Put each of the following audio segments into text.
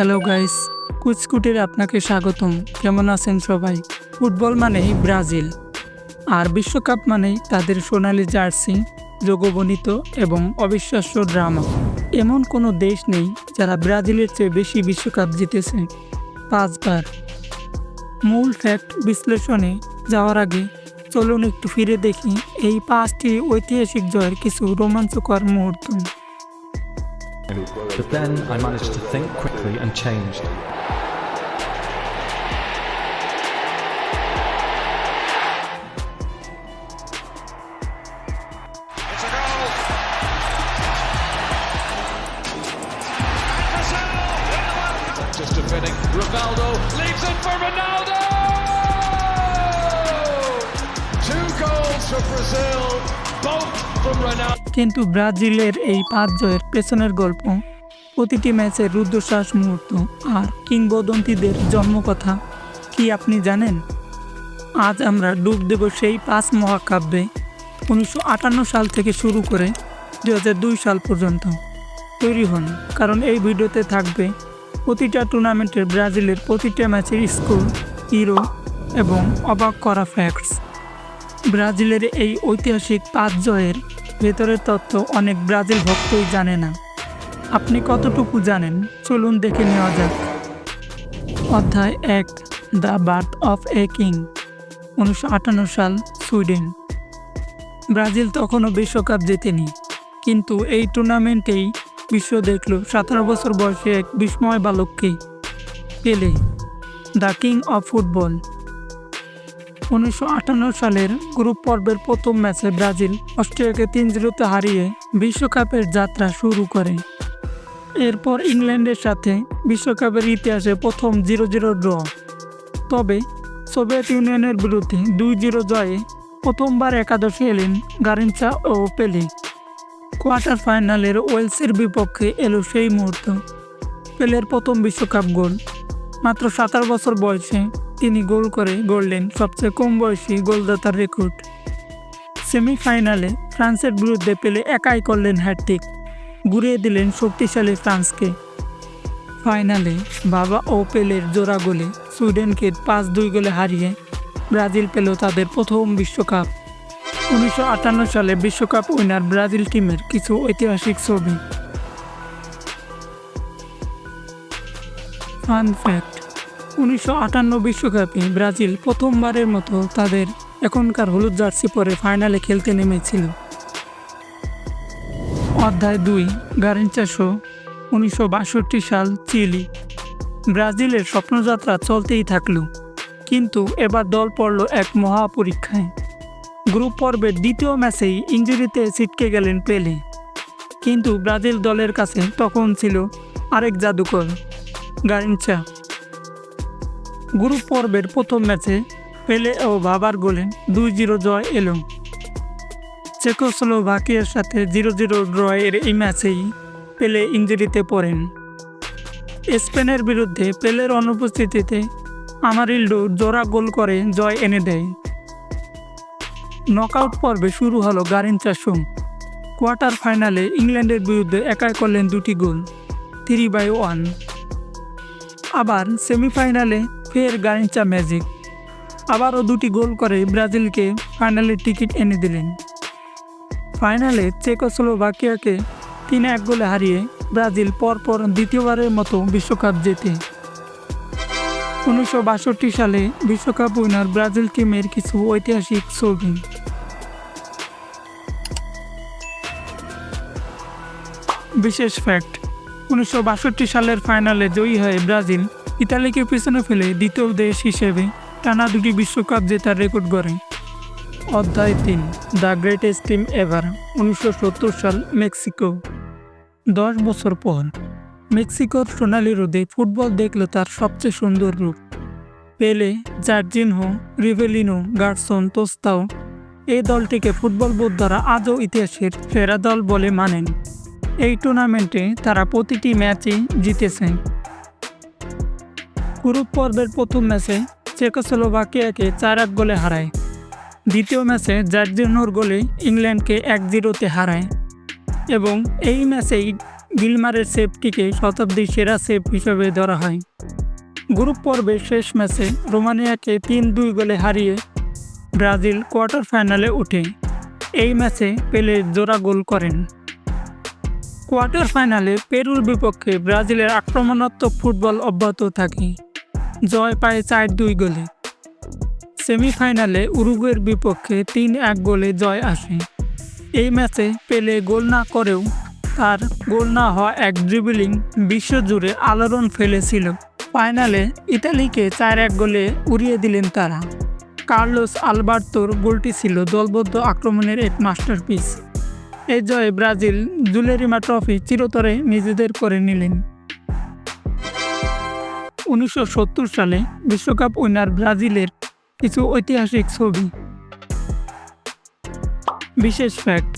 Hello guys, কুচকুটির আপনাকে স্বাগতম। কেমন আছেন সবাই? ফুটবল মানেই ব্রাজিল, আর বিশ্বকাপ মানেই তাদের সোনালি জার্সি, যোগবনিত এবং অবিশ্বাস্য ড্রামা। এমন কোনো দেশ নেই যারা ব্রাজিলের চেয়ে বেশি বিশ্বকাপ জিতেছে, 5 বার। মূল ফ্যাক্ট বিশ্লেষণে যাওয়ার আগে চলুন একটু ফিরে দেখি এই 5টি ঐতিহাসিক জয়ের কিছু রোমাঞ্চকর মুহূর্ত। But then I managed to think quickly and changed. It's a goal! Just defending, Rivaldo leaves it for Ronaldo! 2 goals for Brazil, both from Ronaldo. কিন্তু ব্রাজিলের এই 5 জয়ের পেছনের গল্প, প্রতিটি ম্যাচের রুদ্ধশ্বাস মুহূর্ত আর কিংবদন্তিদের জন্মকথা কি আপনি জানেন? আজ আমরা ডুব দেব সেই 5 মহাকাব্যে, 1958 সাল থেকে শুরু করে 2002 সাল পর্যন্ত। তৈরি হন, কারণ এই ভিডিওতে থাকবে প্রতিটা টুর্নামেন্টের ব্রাজিলের প্রতিটা ম্যাচের স্কোর, হিরো এবং অবাক করা ফ্যাক্টস। ব্রাজিলের এই ঐতিহাসিক 5 জয়ের ভেতরের তথ্য অনেক ব্রাজিল ভক্তই জানে না। আপনি কতটুকু জানেন চলুন দেখে নেওয়া যাক। অধ্যায় 1, the birth of a king. 1958 সাল, সুইডেন। ব্রাজিল তখনও বিশ্বকাপ জেতেনি, কিন্তু এই টুর্নামেন্টেই বিশ্ব দেখল 17 বছর বয়সে এক বিস্ময় বালককে, পেলে, দ্য কিং অফ ফুটবল। 1958 সালের গ্রুপ পর্বের প্রথম ম্যাচে ব্রাজিল অস্ট্রিয়াকে 3-0 হারিয়ে বিশ্বকাপের যাত্রা শুরু করে। এরপর ইংল্যান্ডের সাথে বিশ্বকাপের ইতিহাসে প্রথম 0-0 ড্র। তবে সোভিয়েত ইউনিয়নের বিরুদ্ধে 2-0 জয়ে প্রথমবার একাদশে এলেন গারিনচা ও পেলে। কোয়ার্টার ফাইনালের ওয়েলসের বিপক্ষে এলো সেই মুহূর্ত, পেলের প্রথম বিশ্বকাপ গোল। মাত্র 17 বছর বয়সে তিনি গোল করে গড়লেন সবচেয়ে কম বয়সী গোলদাতার রেকর্ড। সেমিফাইনালে ফ্রান্সের বিরুদ্ধে পেলে একাই করলেন হ্যাটট্রিক, ঘুরিয়ে দিলেন শক্তিশালী ফ্রান্সকে। ফাইনালে বাবা ও পেলের জোড়া গোলে সুইডেনকে 5-2 গোলে হারিয়ে ব্রাজিল পেল তাদের প্রথম বিশ্বকাপ। 1958 সালে বিশ্বকাপ উইনার ব্রাজিল টিমের কিছু ঐতিহাসিক ছবি। ফান ফ্যাক্ট: 1958 বিশ্বকাপে ব্রাজিল প্রথমবারের মতো তাদের এখনকার হলুদ জার্সি পরে ফাইনালে খেলতে নেমেছিল। অধ্যায় 2, গারিনচা শো। 1962 সাল, চিলি। ব্রাজিলের স্বপ্নযাত্রা চলতেই থাকলো, কিন্তু এবার দল পড়ল এক মহা পরীক্ষায়। গ্রুপ পর্বের দ্বিতীয় ম্যাচেই ইনজুরিতে ছিটকে গেলেন পেলে, কিন্তু ব্রাজিল দলের কাছে তখন ছিল আরেক জাদুকর, গারিনচা। গ্রুপ পর্বের প্রথম ম্যাচে পেলে ও বাবার গোলে 2-0 জয় এলো। চেকোস্লোভাকিয়ার সাথে 0-0 ড্রয়ের এই ম্যাচেই পেলে ইনজুরিতে পড়েন। স্পেনের বিরুদ্ধে পেলের অনুপস্থিতিতে আমারিল্ডো জোড়া গোল করে জয় এনে দেয়। নকআউট পর্বে শুরু হলো গারিনচা শো। কোয়ার্টার ফাইনালে ইংল্যান্ডের বিরুদ্ধে একাই করলেন 2টি গোল, 3/1। আবার সেমিফাইনালে ফের গারিনচা ম্যাজিক, আবারও 2টি গোল করে ব্রাজিলকে ফাইনালের টিকিট এনে দিলেন। ফাইনালে চেকোস্লোভাকিয়াকে 3-1 গোলে হারিয়ে ব্রাজিল পরপর দ্বিতীয়বারের মতো বিশ্বকাপ জেতে। 1962 সালে বিশ্বকাপ উইনার ব্রাজিল টিমের কিছু ঐতিহাসিক ছবি। বিশেষ ফ্যাক্ট: 1962 সালের ফাইনালে জয়ী হয়ে ব্রাজিল ইতালিকে পিছনে ফেলে দ্বিতীয় দেশ হিসেবে টানা 2টি বিশ্বকাপ জেতার রেকর্ড গড়ে। অধ্যায় 3, দ্য গ্রেটেস্ট টিম এভার। 1970 সাল, মেক্সিকো। 10 বছর পর মেক্সিকোর সোনালি রোদে ফুটবল দেখল তার সবচেয়ে সুন্দর রূপ। পেলে, জার্জিনহো, রিভেলিনো, গার্সন, তোস্তাও এই দলটিকে ফুটবল বোদ্ধারা আজও ইতিহাসের সেরা দল বলে মানেন। এই টুর্নামেন্টে তারা প্রতিটি ম্যাচই জিতেছে। গ্রুপ পর্বের প্রথম ম্যাচে চেকোস্লোভাকিয়াকে 4-1 গোলে হারায়। দ্বিতীয় ম্যাচে জার্জিনহোর গোলে ইংল্যান্ডকে 1-0 হারায় এবং এই ম্যাচেই গিলমারের সেভটিকে শতাব্দীর সেরা সেভ হিসেবে ধরা হয়। গ্রুপ পর্বের শেষ ম্যাচে রোমানিয়াকে 3-2 গোলে হারিয়ে ব্রাজিল কোয়ার্টার ফাইনালে ওঠে। এই ম্যাচে পেলে জোড়া গোল করেন। কোয়ার্টার ফাইনালে পেরুর বিপক্ষে ব্রাজিলের আক্রমণাত্মক ফুটবল অব্যাহত থাকে, জয় পায় 4-2 গোলে। সেমিফাইনালে উরুগুয়ের বিপক্ষে 3-1 গোলে জয় আসে। এই ম্যাচে পেলে গোল না করেও তার গোল না হওয়া এক ড্রিবলিং বিশ্বজুড়ে আলোড়ন ফেলেছিল। ফাইনালে ইতালিকে 4-1 গোলে উড়িয়ে দিলেন তারা। কার্লোস আলবার্তোর গোলটি ছিল দলবদ্ধ আক্রমণের এক মাস্টারপিস। এই জয়ে ব্রাজিল জুলেরিমা ট্রফি চিরতরে নিজেদের করে নিলেন। 1970 সালে বিশ্বকাপ উইনার ব্রাজিলের কিছু ঐতিহাসিক ছবি। বিশেষ ফ্যাক্ট,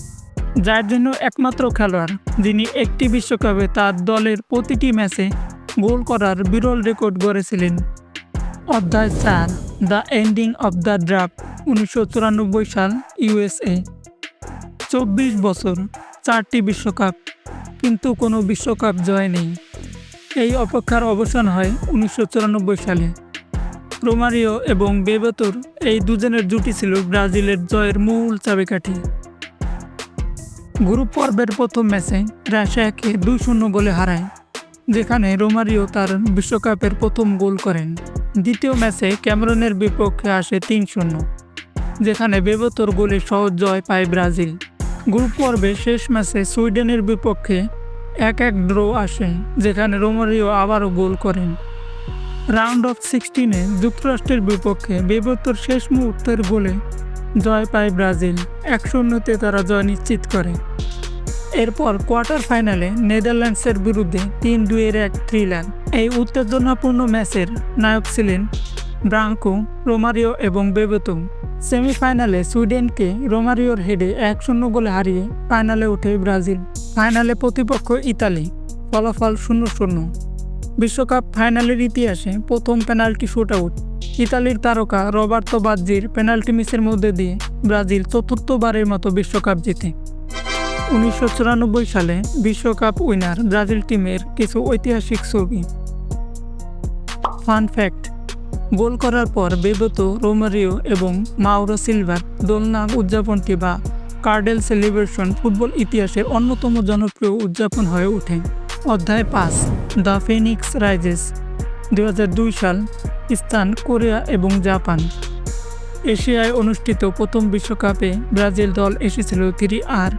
যার জন্য একমাত্র খেলোয়াড় যিনি একটি বিশ্বকাপে তার দলের প্রতিটি ম্যাচে গোল করার বিরল রেকর্ড গড়েছিলেন। অধ্যায় 4, the ending of the draft. 1994 সাল, ইউএসএ। 24 বছর, 4টি বিশ্বকাপ, কিন্তু কোনো বিশ্বকাপ জয় নেই। এই অপেক্ষার অবসান হয় 1994 সালে। রোমারিও এবং বেবেতোর এই দুজনের জুটি ছিল ব্রাজিলের জয়ের মূল চাবিকাঠি। গ্রুপ পর্বের প্রথম ম্যাচে রাশিয়াকে 2-0 গোলে হারায়, যেখানে রোমারিও তার বিশ্বকাপের প্রথম গোল করেন। দ্বিতীয় ম্যাচে ক্যামেরুনের বিপক্ষে আসে 3-0, যেখানে বেবেতোর গোলে সহজ জয় পায় ব্রাজিল। গ্রুপ পর্বে শেষ ম্যাচে সুইডেনের বিপক্ষে 1-1 ড্র আসে, যেখানে রোমারিও আবারও গোল করেন। রাউন্ড অফ 16-এ যুক্তরাষ্ট্রের বিপক্ষে বেবেতোর শেষ মুহূর্তের গোলে জয় পায় ব্রাজিল। 1-0-তে তারা জয় নিশ্চিত করে। এরপর কোয়ার্টার ফাইনালে নেদারল্যান্ডসের বিরুদ্ধে 3-2-এর এক থ্রিলার। এই উত্তেজনাপূর্ণ ম্যাচের নায়ক ছিলেন ব্রাঙ্কো, রোমারিও এবং বেবেতো। সেমিফাইনালে সুইডেনকে রোমারিওর হেডে 1-0 গোলে হারিয়ে ফাইনালে ওঠে ব্রাজিল। ফাইনালে প্রতিপক্ষ ইতালি, ফলাফল 0-0। বিশ্বকাপ ফাইনালের ইতিহাসে প্রথম পেনাল্টি শুটআউট। ইতালির তারকা রবার্তো বাজ্জির পেনাল্টি মিসের মধ্যে দিয়ে ব্রাজিল চতুর্থবারের মতো বিশ্বকাপ জিতে। 1994 সালে বিশ্বকাপ উইনার ব্রাজিল টিমের কিছু ঐতিহাসিক ছবি। ফান ফ্যাক্ট, গোল করার পর বেবেতো, রোমারিও এবং মাউরো সিলভার দোলনা উদযাপনটি বা কার্ডেল সেলিব্রেশন ফুটবল ইতিহাসের অন্যতম জনপ্রিয় উদযাপন হয়ে ওঠে। অধ্যায় 5, দ্য ফিনিক্স রাইজেস। 2002 সাল, স্থান কোরিয়া এবং জাপান। এশিয়ায় অনুষ্ঠিত প্রথম বিশ্বকাপে ব্রাজিল দল এসেছিল 3R,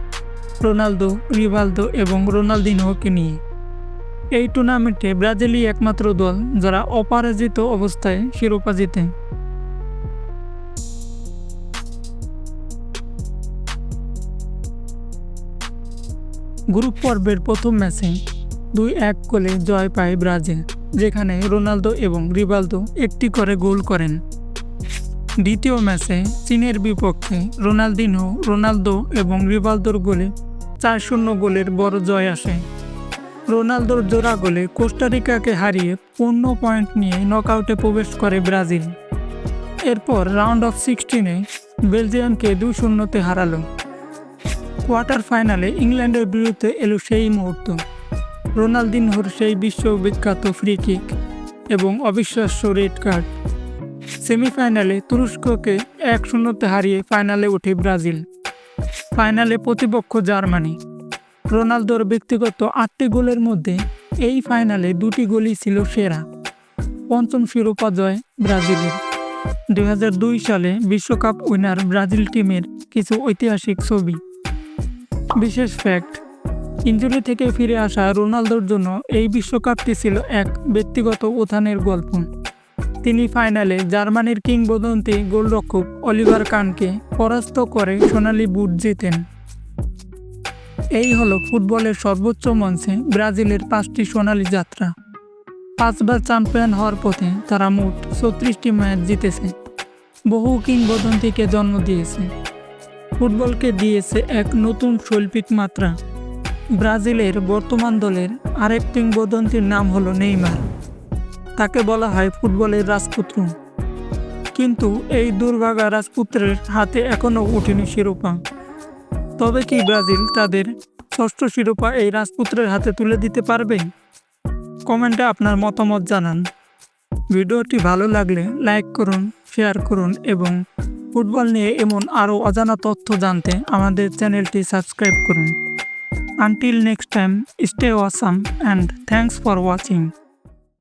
রোনালদো, রিভালদো এবং রোনালদিনহোকে নিয়ে। এই টুর্নামেন্টে ব্রাজিলই একমাত্র দল যারা অপরাজিত অবস্থায় শিরোপা জিতে। গ্রুপ পর্বের প্রথম ম্যাচে 2-1 গোলে জয় পায় ব্রাজিল, যেখানে রোনালদো এবং রিভালদো একটি করে গোল করেন। দ্বিতীয় ম্যাচে চীনের বিপক্ষে রোনালদিনহো, রোনালদো এবং রিভালদোর গোলে 4-0 গোলের বড় জয় আসে। রোনালদোর জোড়া গোলে কোস্টারিকাকে হারিয়ে 15 পয়েন্ট নিয়ে নকআউটে প্রবেশ করে ব্রাজিল। এরপর রাউন্ড অফ 16-এ বেলজিয়ামকে 2-0-তে হারালো। কোয়ার্টার ফাইনালে ইংল্যান্ডের বিরুদ্ধে এলো সেই মুহূর্ত, রোনালদিনহোর সেই বিশ্ববিখ্যাত ফ্রি কিক এবং অবিশ্বাস্য রেড কার্ড। সেমিফাইনালে তুরস্ককে 1-0-তে হারিয়ে ফাইনালে ওঠে ব্রাজিল। ফাইনালে প্রতিপক্ষ জার্মানি। রোনালদোর ব্যক্তিগত 8টি গোলের মধ্যে এই ফাইনালে 2টি গোলই ছিল সেরা। পঞ্চম শিরোপা জয় ব্রাজিলের। 2002 সালে বিশ্বকাপ উইনার ব্রাজিল টিমের কিছু ঐতিহাসিক ছবি। বিশেষ ফ্যাক্ট, ইনজুরি থেকে ফিরে আসা রোনালদোর জন্য এই বিশ্বকাপটি ছিল এক ব্যক্তিগত উত্থানের গল্প। তিনি ফাইনালে জার্মানির কিংবদন্তি গোলরক্ষক অলিভার কানকে পরাস্ত করে সোনালি বুট জিতেন। এই হলো ফুটবলের সর্বোচ্চ মঞ্চে ব্রাজিলের 5টি সোনালি যাত্রা। 5বার চ্যাম্পিয়ন হওয়ার পথে তারা মোট 36টি ম্যাচ জিতেছে, বহু কিংবদন্তিকে জন্ম দিয়েছে, ফুটবলকে দিয়েছে এক নতুন শৈল্পিক মাত্রা। ব্রাজিলের বর্তমান দলের আরেক কিংবদন্তির নাম হলো নেইমার। তাকে বলা হয় ফুটবলের রাজপুত্র, কিন্তু এই দুর্ভাগা রাজপুত্রের হাতে এখনও ওঠেনি শিরোপা। তবে কি ব্রাজিল তাদের ষষ্ঠ শিরোপা এই রাজপুত্রের হাতে তুলে দিতে পারবে? কমেন্টে আপনার মতামত জানান। ভিডিওটি ভালো লাগলে লাইক করুন, শেয়ার করুন এবং ফুটবল নিয়ে এমন আরও অজানা তথ্য জানতে আমাদের চ্যানেলটি সাবস্ক্রাইব করুন। Until next time, stay awesome and thanks for watching.